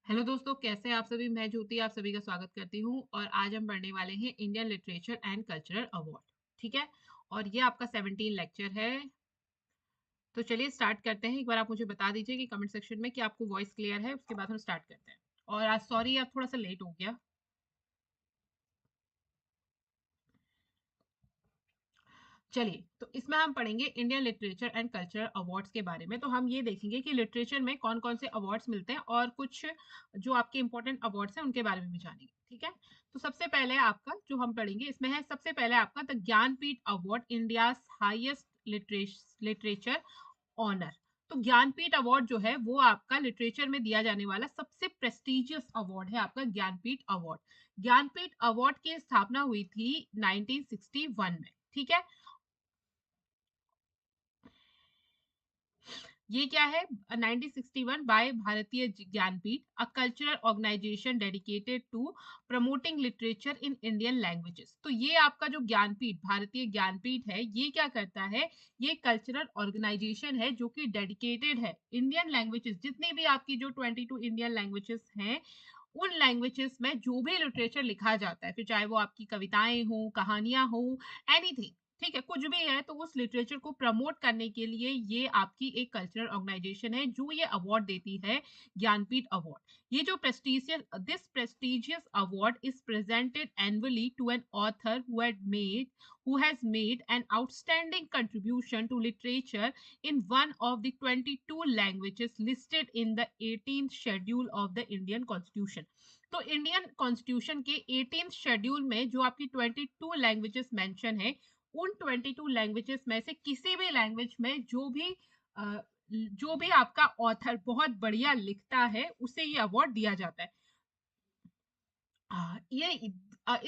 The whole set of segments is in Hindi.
हेलो दोस्तों, कैसे हैं आप सभी। मैं ज्योति आप सभी का स्वागत करती हूँ और आज हम पढ़ने वाले हैं Indian literature and cultural award. ठीक है, और ये आपका 17 लेक्चर है। तो चलिए स्टार्ट करते हैं। एक बार आप मुझे बता दीजिए कि कमेंट सेक्शन में कि आपको वॉइस क्लियर है, उसके बाद हम स्टार्ट करते हैं। और आज सॉरी आप थोड़ा सा लेट हो गया। चलिए, तो इसमें हम पढ़ेंगे Indian literature and cultural awards के बारे में। तो हम ये देखेंगे कि लिटरेचर में कौन कौन से अवार्ड्स मिलते हैं और कुछ जो आपके इंपॉर्टेंट अवार्ड्स हैं उनके बारे में भी जानेंगे। ठीक है, तो सबसे पहले आपका जो हम पढ़ेंगे इसमें है, सबसे पहले आपका the Jnanpith award, India highest literature honour. तो ज्ञानपीठ अवार्ड जो है वो आपका लिटरेचर में दिया जाने वाला सबसे प्रेस्टिजियस अवार्ड है, आपका ज्ञानपीठ अवार्ड। ज्ञानपीठ अवार्ड की स्थापना हुई थी 1961 में। ठीक है, ये क्या है? 1961 by Bharatiya Jnanpith, a cultural organisation dedicated to promoting literature in Indian languages. तो ये आपका जो ज्ञानपीठ, भारतीय ज्ञानपीठ है, ये क्या करता है? ये कल्चरल ऑर्गेनाइजेशन है जो कि डेडिकेटेड है इंडियन लैंग्वेजेस, जितनी भी आपकी जो 22 इंडियन लैंग्वेजेस हैं, उन लैंग्वेजेस में जो भी लिटरेचर लिखा जाता है, फिर चाहे वो आपकी कविताएं हो, कहानियां हो, एनीथिंग, ठीक है, कुछ भी है, तो उस लिटरेचर को प्रमोट करने के लिए ये आपकी एक कल्चरल ऑर्गेनाइजेशन है जो ये अवार्ड देती है, ज्ञानपीठ अवार्ड। ये जो prestigious this prestigious award is presented annually to an author who has made an outstanding contribution to literature in one of the 22 languages listed in the 18th schedule of the Indian Constitution। तो इंडियन कॉन्स्टिट्यूशन के 18th शेड्यूल में जो आपकी 22 लैंग्वेजेस मेंशन है, उन 22 लैंग्वेजेस में से किसी भी लैंग्वेज में जो भी आपका ऑथर बहुत बढ़िया लिखता है, उसे ये अवार्ड दिया जाता है। ये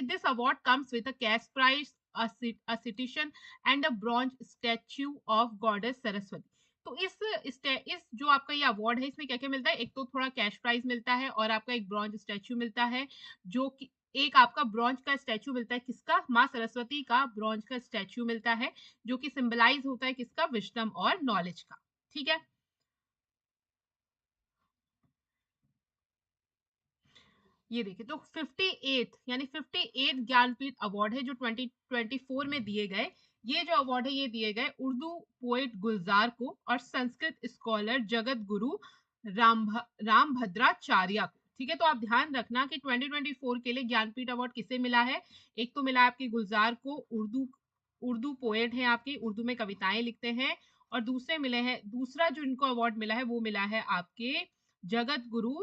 this award comes with a cash prize, a citation and a bronze statue of goddess Saraswati. तो इस जो आपका ये अवार्ड है, इसमें क्या क्या मिलता है? एक तो थोड़ा कैश प्राइज मिलता है और आपका एक ब्रॉन्ज स्टैचू मिलता है, जो कि एक आपका ब्रॉन्ज का स्टैचू मिलता है, किसका? माँ सरस्वती का ब्रॉन्ज का स्टैचू मिलता है, जो कि सिंबलाइज होता है किसका? विजडम और नॉलेज का। ठीक है, ये देखिए, तो 58 यानी 58 ज्ञानपीठ अवार्ड है जो 2024 में दिए गए। ये जो अवार्ड है ये दिए गए उर्दू पोएट गुलजार को और संस्कृत स्कॉलर जगत गुरु राम रामभद्राचार्य को। ठीक है, तो आप ध्यान रखना कि 2024 के लिए ज्ञानपीठ अवार्ड किसे मिला है? एक तो मिला है आपके गुलजार को, उर्दू उर्दू पोएट है, आपकी उर्दू में कविताएं लिखते हैं। और दूसरे मिले हैं, दूसरा जो इनको अवार्ड मिला है वो मिला है आपके जगत गुरु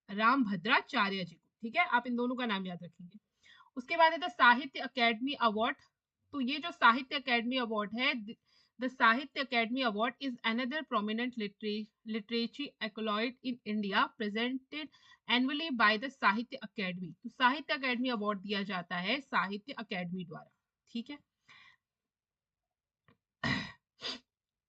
रामभद्राचार्य जी को। ठीक है, आप इन दोनों का नाम याद रखेंगे। उसके बाद है द साहित्य अकेडमी अवार्ड। तो ये जो साहित्य अकेडमी अवार्ड है, the Sahitya Akademi award is another prominent literature accolade in India presented annually by the Sahitya Akademi. तो साहित्य अकेडमी अवार्ड दिया जाता है साहित्य अकेडमी द्वारा। ठीक है,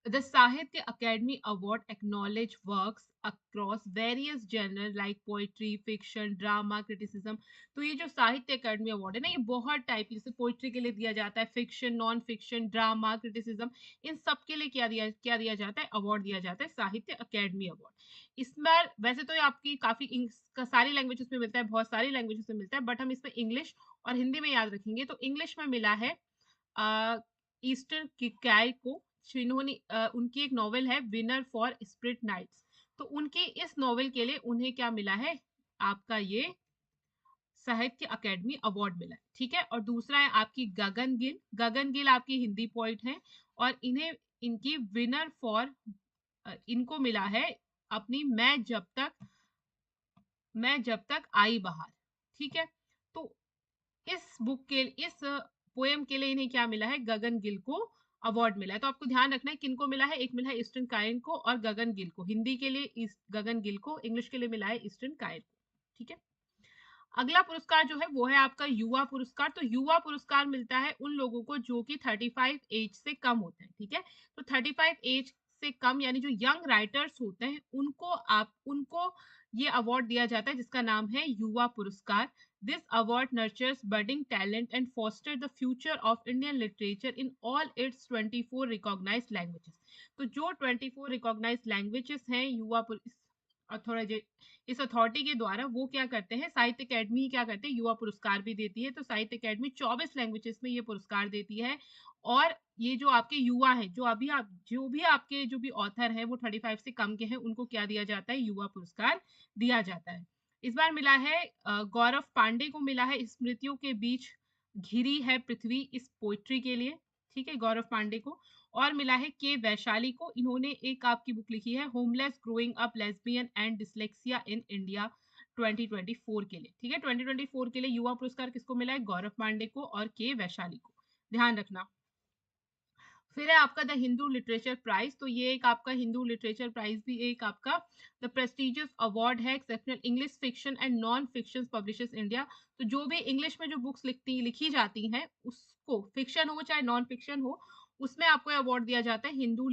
The Sahitya Academy Award acknowledge works across various genres like poetry, fiction, drama, criticism। तो ये जो साहित्य अकेडमी अवार्ड है ना, ये बहुत टाइप, जैसे पोइट्री के लिए दिया जाता है, fiction, non fiction, drama, criticism, इन सब के लिए क्या दिया जाता है? अवार्ड दिया जाता है, साहित्य अकेडमी अवार्ड। इसमें वैसे तो ये आपकी सारी लैंग्वेजेस में मिलता है, बहुत सारी लैंग्वेजेस में मिलता है, बट हम इसमें इंग्लिश और हिंदी में याद रखेंगे। तो इंग्लिश में मिला है ईस्टर्न किकाय को, जिन्होंने उनकी एक नॉवेल है विनर फॉर स्प्रिट नाइट्स। तो उनके इस नॉवेल के लिए उन्हें क्या मिला है? आपका ये साहित्य अकेडमी अवार्ड मिला है। ठीक है, और दूसरा है आपकी गगन गिल। गगन गिल आपकी हिंदी पोइट हैं और इन्हें इनकी विनर फॉर इनको मिला है अपनी मैं जब तक आई बहार। ठीक है, तो इस पोएम के लिए इन्हें क्या मिला है? गगन गिल को अवार्ड मिला है। तो आपको ध्यान रखना है किनको मिला है, एक मिला है ईस्टर्न कायन को और गगन गिल को। हिंदी के लिए गगन गिल को, इंग्लिश के लिए मिला है ईस्टर्न कायन को। ठीक है, अगला पुरस्कार जो है वो है आपका युवा पुरस्कार। तो युवा पुरस्कार मिलता है उन लोगों को जो कि 35 एज से कम होते हैं। ठीक है, तो 35 एज से कम यानी जो यंग राइटर्स होते हैं, उनको ये अवार्ड दिया जाता है, जिसका नाम है Yuva Puraskar. This award nurtures budding talent and foster the future of Indian literature in all its 24 recognised languages. तो जो 24 रिकॉग्नाइज्ड लैंग्वेजेस हैं, अथॉरिटी, इस अथॉरिटी के द्वारा वो क्या करते हैं, साहित्य अकेडमी क्या करते हैं, युवा पुरस्कार भी देती है। तो साहित्य अकेडमी 24 लैंग्वेजेस में ये पुरस्कार देती है। और ये जो आपके युवा हैं, जो भी आपके जो भी ऑथर है वो 35 से कम के हैं, उनको क्या दिया जाता है, युवा पुरस्कार दिया जाता है। इस बार मिला है गौरव पांडे को मिला है स्मृतियों के बीच घिरी है पृथ्वी, इस पोइट्री के लिए। ठीक है, गौरव पांडे को। और मिला है के वैशाली को, इन्होंने एक आपकी बुक लिखी है homeless growing up lesbian and dyslexia in India 2024 के लिए। ठीक है, 2024 के लिए युवा पुरस्कार किसको मिला है, गौरव पांडे को और के वैशाली को, ध्यान रखना। फिर है आपका द हिंदू लिटरेचर प्राइज। तो ये एक आपका हिंदू लिटरेचर प्राइज भी एक आपका द प्रेस्टिजियस अवार्ड है exceptional English fiction and non fiction publishers India. तो जो भी इंग्लिश में जो बुक्स लिखी जाती हैं, उसको फिक्शन हो चाहे नॉन फिक्शन हो, उसमें आपको अवार्ड दिया जाता है हिंदू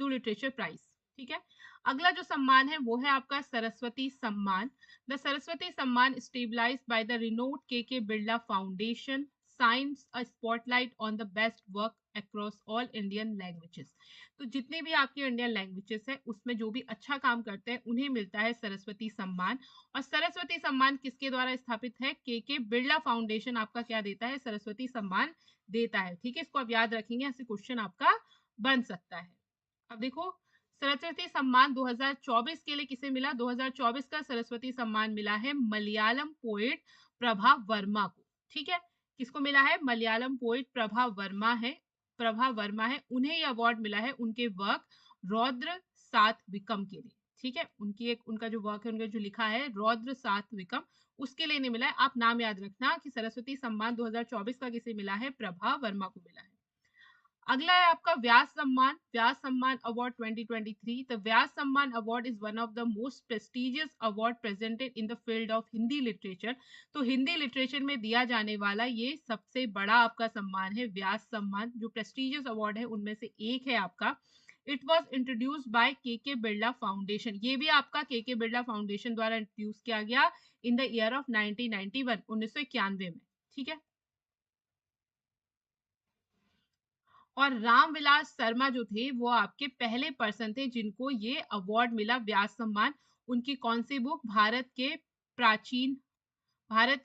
लिटरेचर प्राइज। ठीक है, अगला जो सम्मान है वो है आपका सरस्वती सम्मान। द सरस्वती सम्मान स्टेबलाइज्ड बाय द रिनोड के Birla foundation science a spotlight on the best work across all Indian languages. तो जितने भी आपके इंडियन लैंग्वेजेस है उसमें जो भी अच्छा काम करते हैं उन्हें मिलता है सरस्वती सम्मान। और सरस्वती सम्मान किसके द्वारा स्थापित है, के बिरला फाउंडेशन आपका क्या देता है, सरस्वती सम्मान देता है। ठीक है, इसको आप याद रखेंगे, ऐसे क्वेश्चन आपका बन सकता है। अब देखो, सरस्वती सम्मान 2024 के लिए किसे मिला, 2024 का सरस्वती सम्मान मिला है मलयालम पोएट प्रभा वर्मा को। ठीक है, किसको मिला है, मलयालम पोएट प्रभा वर्मा है, उन्हें यह अवार्ड मिला है उनके वर्क रौद्र सात विकम के लिए। ठीक है, उनका जो वर्क है, उनका जो लिखा है रौद्र सात विकम, उसके लिए नहीं मिला है। आप नाम याद रखना कि सरस्वती सम्मान 2024 का किसे मिला है, प्रभा वर्मा को मिला है। अगला है आपका व्यास सम्मान अवार्ड 2023। द व्यास सम्मान award is one of the most prestigious award presented in the field of Hindi literature. तो हिंदी लिटरेचर में दिया जाने वाला ये सबसे बड़ा आपका सम्मान है, व्यास सम्मान, जो प्रेस्टिजियस अवार्ड है उनमें से एक है आपका। इट वॉज इंट्रोड्यूस्ड बाय के बिरला फाउंडेशन, ये भी आपका के बिरला फाउंडेशन द्वारा इंट्रोड्यूस किया गया इन द ईयर ऑफ 1991, 1991 में। ठीक है, और रामविलास शर्मा जो थे वो आपके पहले पर्सन थे जिनको ये अवार्ड मिला, व्यास सम्मान। उनकी कौन सी बुक, भारत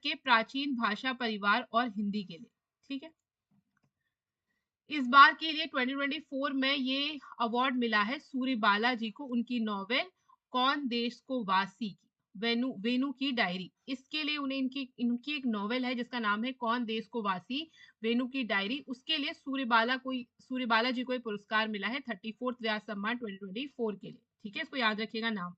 के प्राचीन भाषा परिवार और हिंदी के लिए। ठीक है, इस बार के लिए 2024 में ये अवार्ड मिला है सूर्यबाला जी को, उनकी नॉवेल कौन देश को वासी की, वेनु की डायरी, इसके लिए उन्हें इनकी इनकी एक नॉवेल है जिसका नाम है कौन देश को वासी, वेनु की डायरी, उसके लिए सूर्यबाला जी को पुरस्कार मिला है 34th व्यास सम्मान 2024 के लिए। ठीक है, इसको याद रखिएगा नाम।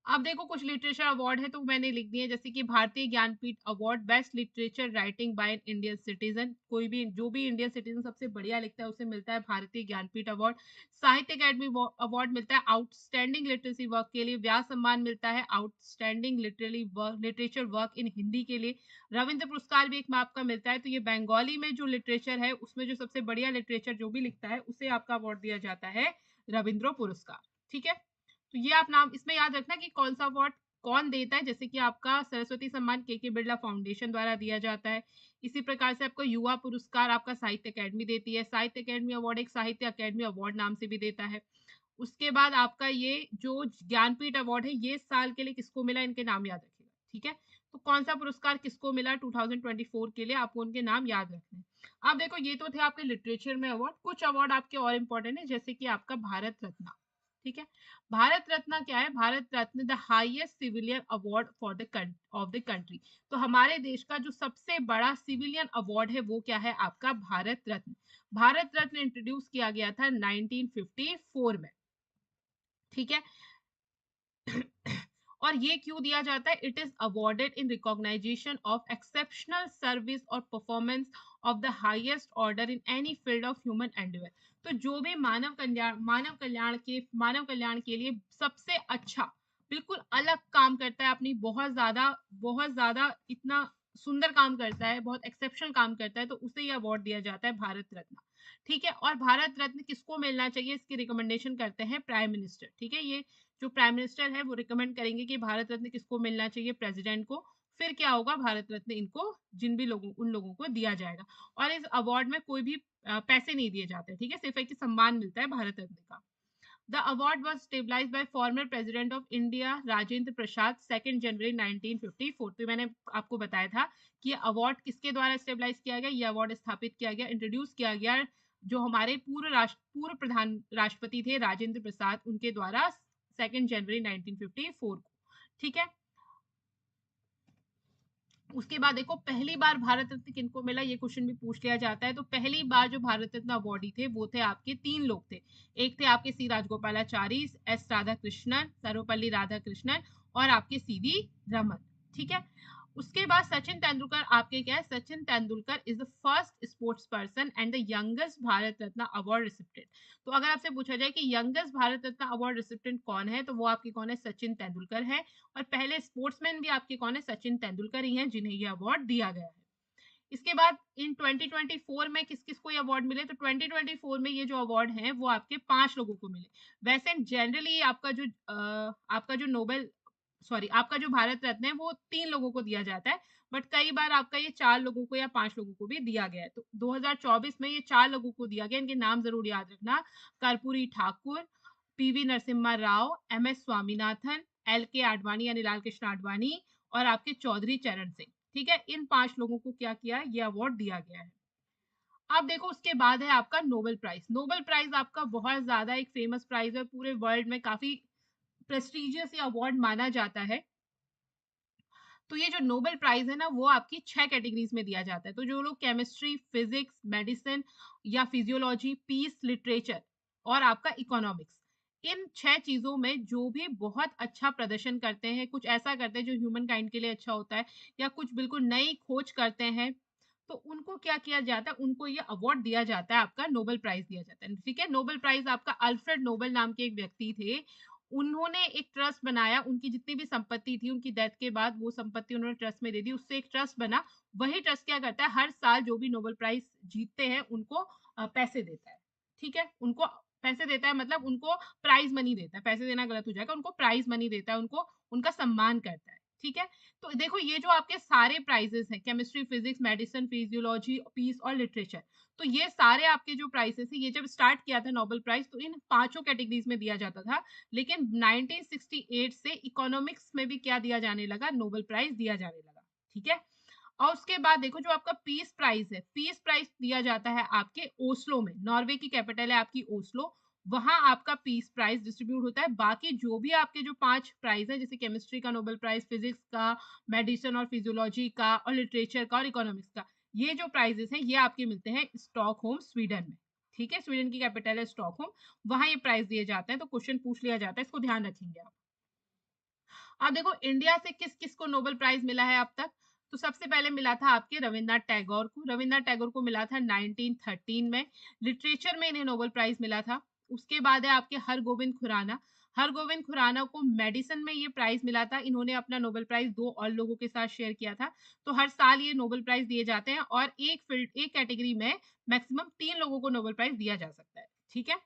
अब देखो कुछ लिटरेचर अवार्ड है तो मैंने लिख दिए, जैसे कि भारतीय Jnanpith award best literature writing by an Indian citizen, कोई भी जो भी इंडियन सिटीजन सबसे बढ़िया लिखता है उसे मिलता है भारतीय ज्ञानपीठ अवार्ड। साहित्य अकेडमी अवार्ड मिलता है आउटस्टैंडिंग लिटरेसी वर्क के लिए। व्यास सम्मान मिलता है outstanding literature work in Hindi के लिए। रविंद्र पुरस्कार भी एक में आपका मिलता है, तो ये बंगाली में जो लिटरेचर है उसमें जो सबसे बढ़िया लिटरेचर जो भी लिखता है उसे आपका अवार्ड दिया जाता है रविंद्र पुरस्कार। ठीक है, तो ये आप नाम इसमें याद रखना कि कौन सा अवार्ड कौन देता है, जैसे कि आपका सरस्वती सम्मान के बिरला फाउंडेशन द्वारा दिया जाता है। इसी प्रकार से आपको युवा पुरस्कार आपका साहित्य अकेडमी देती है। साहित्य अकेडमी अवार्ड एक साहित्य अकेडमी अवार्ड नाम से भी देता है। उसके बाद आपका ये जो ज्ञानपीठ अवार्ड है ये साल के लिए किसको मिला, इनके नाम याद रखिएगा। ठीक है, तो कौन सा पुरस्कार किसको मिला 2024 के लिए, आपको उनके नाम याद रखने हैं। अब देखो ये तो थे आपके लिटरेचर में अवार्ड, कुछ अवार्ड आपके और इंपॉर्टेंट है, जैसे कि आपका भारत रत्न। ठीक है, भारत रत्न क्या है, Bharat Ratna the highest civilian award for the country. तो हमारे देश का जो सबसे बड़ा सिविलियन अवार्ड है वो क्या है, आपका भारत रत्न। भारत रत्न इंट्रोड्यूस किया गया था 1954 में। ठीक है, और ये क्यों दिया जाता है, it is awarded in recognition of exceptional service और performance of the highest order in any field of human endeavour. तो जो भी मानव कल्याण के लिए सबसे अच्छा बिल्कुल अलग काम करता है, अपनी बहुत ज्यादा इतना सुंदर काम करता है, बहुत एक्सेप्शनल काम करता है, तो उसे ये अवार्ड दिया जाता है भारत रत्न। ठीक है, और भारत रत्न किसको मिलना चाहिए, इसकी रिकमेंडेशन करते हैं प्राइम मिनिस्टर। ठीक है, ये जो प्राइम मिनिस्टर है वो रिकमेंड करेंगे कि भारत रत्न किसको मिलना चाहिए, प्रेसिडेंट को। फिर क्या होगा, भारत रत्न इनको जिन भी लोगों उन लोगों को दिया जाएगा। और इस अवार्ड में कोई भी पैसे नहीं दिए जाते। ठीक है, सिर्फ एक सम्मान मिलता है भारत रत्न का। The award was stabilize by former president of India Rajendra Prasad 2 January 1954। तो मैंने आपको बताया था कि अवार्ड किसके द्वारा स्टेबलाइज किया गया, ये अवार्ड स्थापित किया गया, इंट्रोड्यूस किया गया जो हमारे पूर्व प्रधान राष्ट्रपति थे राजेंद्र प्रसाद, उनके द्वारा 2 जनवरी 1954 को। ठीक है, उसके बाद देखो पहली बार भारत रत्न किनको मिला, ये क्वेश्चन भी पूछ लिया जाता है। तो पहली बार जो भारत रत्न अवार्डी थे वो थे आपके 3 लोग थे। एक थे आपके सी राजगोपालाचारी, एस राधाकृष्णन, सर्वपल्ली राधाकृष्णन और आपके सीवी रमन। ठीक है, उसके बाद सचिन तेंदुलकर आपके क्या है, Sachin Tendulkar is the first sports person and the youngest Bharat Ratna award recipient. तो अगर आपसे पूछा जाए कि youngest Bharat Ratna award recipient कौन है, तो वो आपके कौन है, सचिन तेंदुलकर है। और पहले स्पोर्ट्समैन भी आपके कौन है, सचिन तेंदुलकर ही हैं जिन्हें ये अवार्ड दिया गया है। इसके बाद इन 2024 में किस किस को ये अवार्ड मिले, तो 2024 में ये जो अवार्ड है वो आपके 5 लोगों को मिले। वैसे जनरली आपका जो नोबेल आपका जो भारत रत्न है वो 3 लोगों को दिया जाता है, बट कई बार आपका ये 4 लोगों को या 5 लोगों को भी दिया गया है। तो 2024 में ये 4 लोगों को दिया गया, इनके नाम जरूर याद रखना, Karpoori Thakur, PV Narasimha Rao, M S Swaminathan, L K Advani यानी लाल कृष्ण आडवाणी और आपके चौधरी चरण सिंह। ठीक है, इन 5 लोगों को क्या किया, ये अवार्ड दिया गया है। अब देखो उसके बाद है आपका नोबेल प्राइज। नोबेल प्राइज आपका बहुत ज्यादा एक फेमस प्राइज है, पूरे वर्ल्ड में काफी प्रेस्टिजियस ये अवार्ड माना जाता है। तो ये जो नोबेल प्राइज है ना वो आपकी 6 कैटेगरीज में दिया जाता है। तो जो लोग केमिस्ट्री, फिजिक्स, मेडिसिन या फिजियोलॉजी, पीस, लिटरेचर और आपका इकोनॉमिक्स, इन 6 चीजों में जो भी बहुत अच्छा प्रदर्शन करते हैं, कुछ ऐसा करते हैं जो ह्यूमन काइंड के लिए अच्छा होता है, या कुछ बिल्कुल नई खोज करते हैं, तो उनको क्या किया जाता है, उनको ये अवार्ड दिया जाता है, आपका नोबेल प्राइज दिया जाता है। ठीक है, नोबेल प्राइज आपका अल्फ्रेड नोबेल नाम के एक व्यक्ति थे, उन्होंने एक ट्रस्ट बनाया, उनकी जितनी भी संपत्ति थी उनकी डेथ के बाद वो संपत्ति उन्होंने ट्रस्ट में दे दी, उससे एक ट्रस्ट बना। वही ट्रस्ट क्या करता है, हर साल जो भी नोबेल प्राइज जीतते हैं उनको पैसे देता है। ठीक है, उनको पैसे देता है, मतलब उनको प्राइज मनी देता है, पैसे देना गलत हो जाएगा, उनको प्राइज मनी देता है, उनको उनका सम्मान करता है। ठीक है, तो देखो ये जो आपके सारे प्राइजेस हैं, chemistry, physics, medicine, physiology, peace और लिटरेचर, तो ये सारे आपके जो प्राइजेस है, ये जब स्टार्ट किया था नोबेल प्राइज तो इन 5 कैटेगरीज में दिया जाता था, लेकिन 1968 से इकोनॉमिक्स में भी क्या दिया जाने लगा, नोबेल प्राइज दिया जाने लगा। ठीक है, और उसके बाद देखो जो आपका पीस प्राइज है, पीस प्राइज दिया जाता है आपके ओस्लो में, नॉर्वे की कैपिटल है आपकी ओस्लो, वहां आपका पीस प्राइज डिस्ट्रीब्यूट होता है। बाकी जो भी आपके जो 5 प्राइज है, जैसे केमिस्ट्री का नोबेल प्राइज, फिजिक्स का, मेडिसिन और फिजियोलॉजी का और लिटरेचर का और इकोनॉमिक्स का, ये जो प्राइजेस हैं ये आपके मिलते हैं स्टॉकहोम स्वीडन में। ठीक है, स्वीडन की कैपिटल है स्टॉकहोम, वहां ये प्राइज दिए जाते हैं। तो क्वेश्चन पूछ लिया जाता है, इसको ध्यान रखेंगे आप। अब देखो इंडिया से किस किस को नोबेल प्राइज मिला है अब तक, तो सबसे पहले मिला था आपके रविन्द्रनाथ टैगोर को, रविन्द्रनाथ टैगोर को मिला था 1913 में, लिटरेचर में इन्हें नोबेल प्राइज मिला था। उसके बाद है आपके हरगोविंद खुराना, हरगोविंद खुराना को मेडिसिन में ये प्राइज मिला था, इन्होंने अपना नोबेल प्राइज 2 और लोगों के साथ शेयर किया था। तो हर साल ये नोबेल प्राइज दिए जाते हैं और एक कैटेगरी में मैक्सिमम 3 लोगों को नोबेल प्राइज दिया जा सकता है। ठीक है,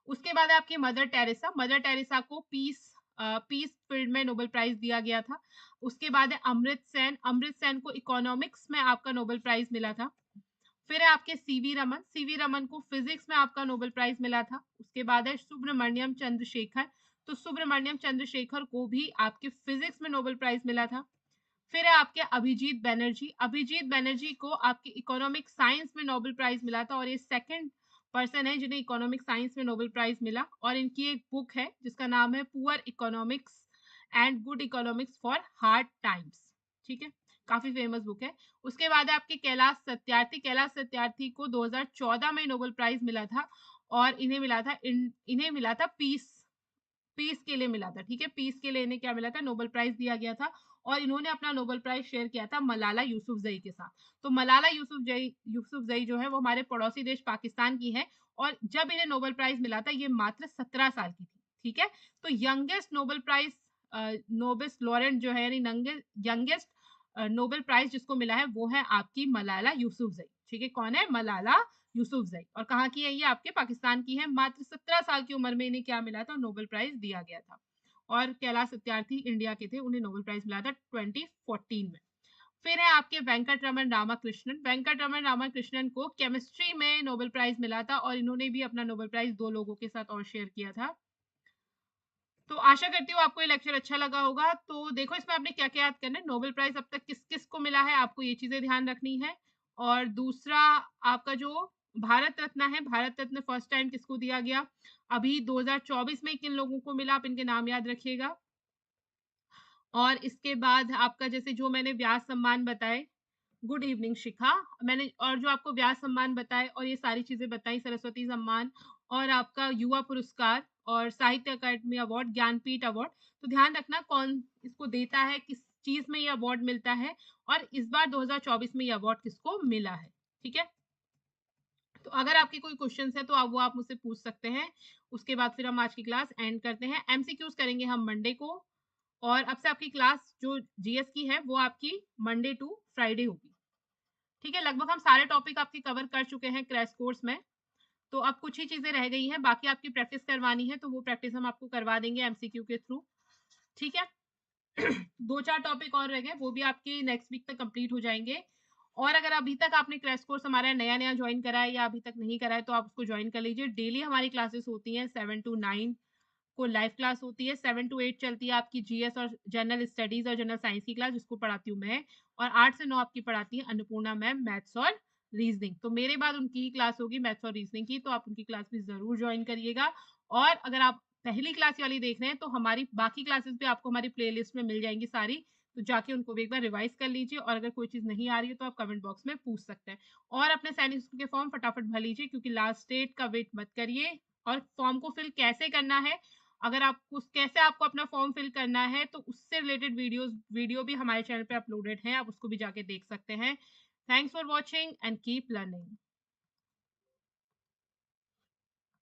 उसके बाद है आपकी मदर टेरेसा, मदर टेरेसा को पीस फील्ड में नोबेल प्राइज दिया गया था। उसके बाद है अमृत सेन, अमृत सेन को इकोनॉमिक्स में आपका नोबेल प्राइज मिला था। फिर है आपके सीवी रमन, सीवी रमन को फिजिक्स में आपका नोबेल प्राइज मिला था। उसके बाद है सुब्रमण्यम चंद्रशेखर, तो सुब्रमण्यम चंद्रशेखर को भी आपके फिजिक्स में नोबेल प्राइज मिला था। फिर है आपके अभिजीत बनर्जी, अभिजीत बनर्जी को आपके इकोनॉमिक साइंस में नोबेल प्राइज मिला था और ये सेकंड पर्सन है जिन्हें इकोनॉमिक साइंस में नोबेल प्राइज मिला। और इनकी एक बुक है जिसका नाम है poor economics and good economics for hard times. ठीक है, काफी फेमस बुक है। उसके बाद है आपके कैलाश सत्यार्थी, कैलाश सत्यार्थी को 2014 में नोबेल प्राइज मिला था और इन्हें मिला था पीस के लिए मिला था। ठीक है, पीस के लिए इन्हें क्या मिला था, नोबेल प्राइज दिया गया था और इन्होंने अपना नोबेल प्राइज शेयर किया था मलाला यूसुफजई के साथ। तो मलाला यूसुफजई जो है वो हमारे पड़ोसी देश पाकिस्तान की है और जब इन्हें नोबेल प्राइज मिला था ये मात्र 17 साल की थी। ठीक है, तो youngest Nobel prize Nobel laureate जो है यानी यंगेस्ट नोबेल प्राइज जिसको मिला है वो है आपकी मलाला यूसुफजई। ठीक है, कौन है, मलाला यूसुफजई, और कहाँ की है ये, आपके पाकिस्तान की है। मात्र 17 साल की उम्र में इन्हें क्या मिला था, नोबेल प्राइज दिया गया था। और कैलाश सत्यार्थी इंडिया के थे, उन्हें नोबेल प्राइज मिला था 2014 में। फिर है आपके वेंकट रमन रामाकृष्णन। वेंकट रमन रामाकृष्णन को केमिस्ट्री में नोबेल प्राइज मिला था और इन्होंने भी अपना नोबेल प्राइज 2 लोगों के साथ और शेयर किया था। तो आशा करती हूँ आपको ये लेक्चर अच्छा लगा होगा। तो देखो इसमें आपने क्या-क्या याद करना है, नोबेल प्राइज अब तक किस-किस को मिला है, आपको ये चीज़ें ध्यान रखनी है। और दूसरा आपका जो भारत रत्न है, भारत रत्न फर्स्ट टाइम किसको दिया गया, अभी 2024 में किन लोगों को मिला, आप इनके नाम याद रखिएगा। और इसके बाद आपका जैसे जो मैंने व्यास सम्मान बताए, गुड इवनिंग शिखा, मैंने और जो आपको व्यास सम्मान बताए और ये सारी चीजें बताई, सरस्वती सम्मान और आपका युवा पुरस्कार और साहित्य अकादमी अवार्ड, ज्ञानपीठ अवार्ड, तो ध्यान रखना कौन इसको देता है, किस चीज में ये अवार्ड मिलता है और इस बार 2024 में ये अवार्ड किसको मिला है। ठीक है, तो अगर आपके कोई क्वेश्चन है तो आप मुझसे पूछ सकते हैं। उसके बाद फिर हम आज की क्लास एंड करते हैं। एमसीक्यूज करेंगे हम मंडे को, और अब से आपकी क्लास जो जीएस की है वो आपकी मंडे टू फ्राइडे होगी। ठीक है, लगभग हम सारे टॉपिक आपके कवर कर चुके हैं क्रैश कोर्स में। तो अब कुछ ही चीजें रह गई हैं, बाकी आपकी प्रैक्टिस करवानी है, तो वो प्रैक्टिस हम आपको करवा देंगे एमसीक्यू के थ्रू। ठीक है। 2-4 टॉपिक और रह गए, वो भी आपके नेक्स्ट वीक तक कंप्लीट हो जाएंगे। और अगर अभी तक आपने क्रैश कोर्स हमारा नया ज्वाइन करा है या अभी तक नहीं करा है तो आप उसको ज्वाइन कर लीजिए। डेली हमारी क्लासेस होती हैं 7 to 9 को लाइव क्लास होती है, 7 to 8 चलती है आपकी जीएस और जनरल स्टडीज और जनरल साइंस की क्लास, जिसको पढ़ाती हूँ मैं। और 8 से 9 आपकी पढ़ाती है अन्नपूर्णा मैम, मैथ्स और रीजनिंग। तो मेरे बाद उनकी ही क्लास होगी मैथ्स और रीजनिंग की, तो आप उनकी क्लास भी जरूर ज्वाइन करिएगा। और अगर आप पहली क्लास वाली देख रहे हैं तो हमारी बाकी क्लासेस भी आपको हमारी प्लेलिस्ट में मिल जाएंगी सारी, तो जाके उनको भी एक बार रिवाइज कर लीजिए। और अगर कोई चीज नहीं आ रही है तो आप कमेंट बॉक्स में पूछ सकते हैं। और अपने सैनिक स्कूल के फॉर्म फटाफट भर लीजिए, क्योंकि लास्ट डेट का वेट मत करिए। और फॉर्म को फिल कैसे करना है, अगर आपको कैसे आपको अपना फॉर्म फिल करना है, तो उससे रिलेटेड वीडियो भी हमारे चैनल पे अपलोडेड है, आप उसको भी जाके देख सकते हैं। Thanks for watching and keep learning.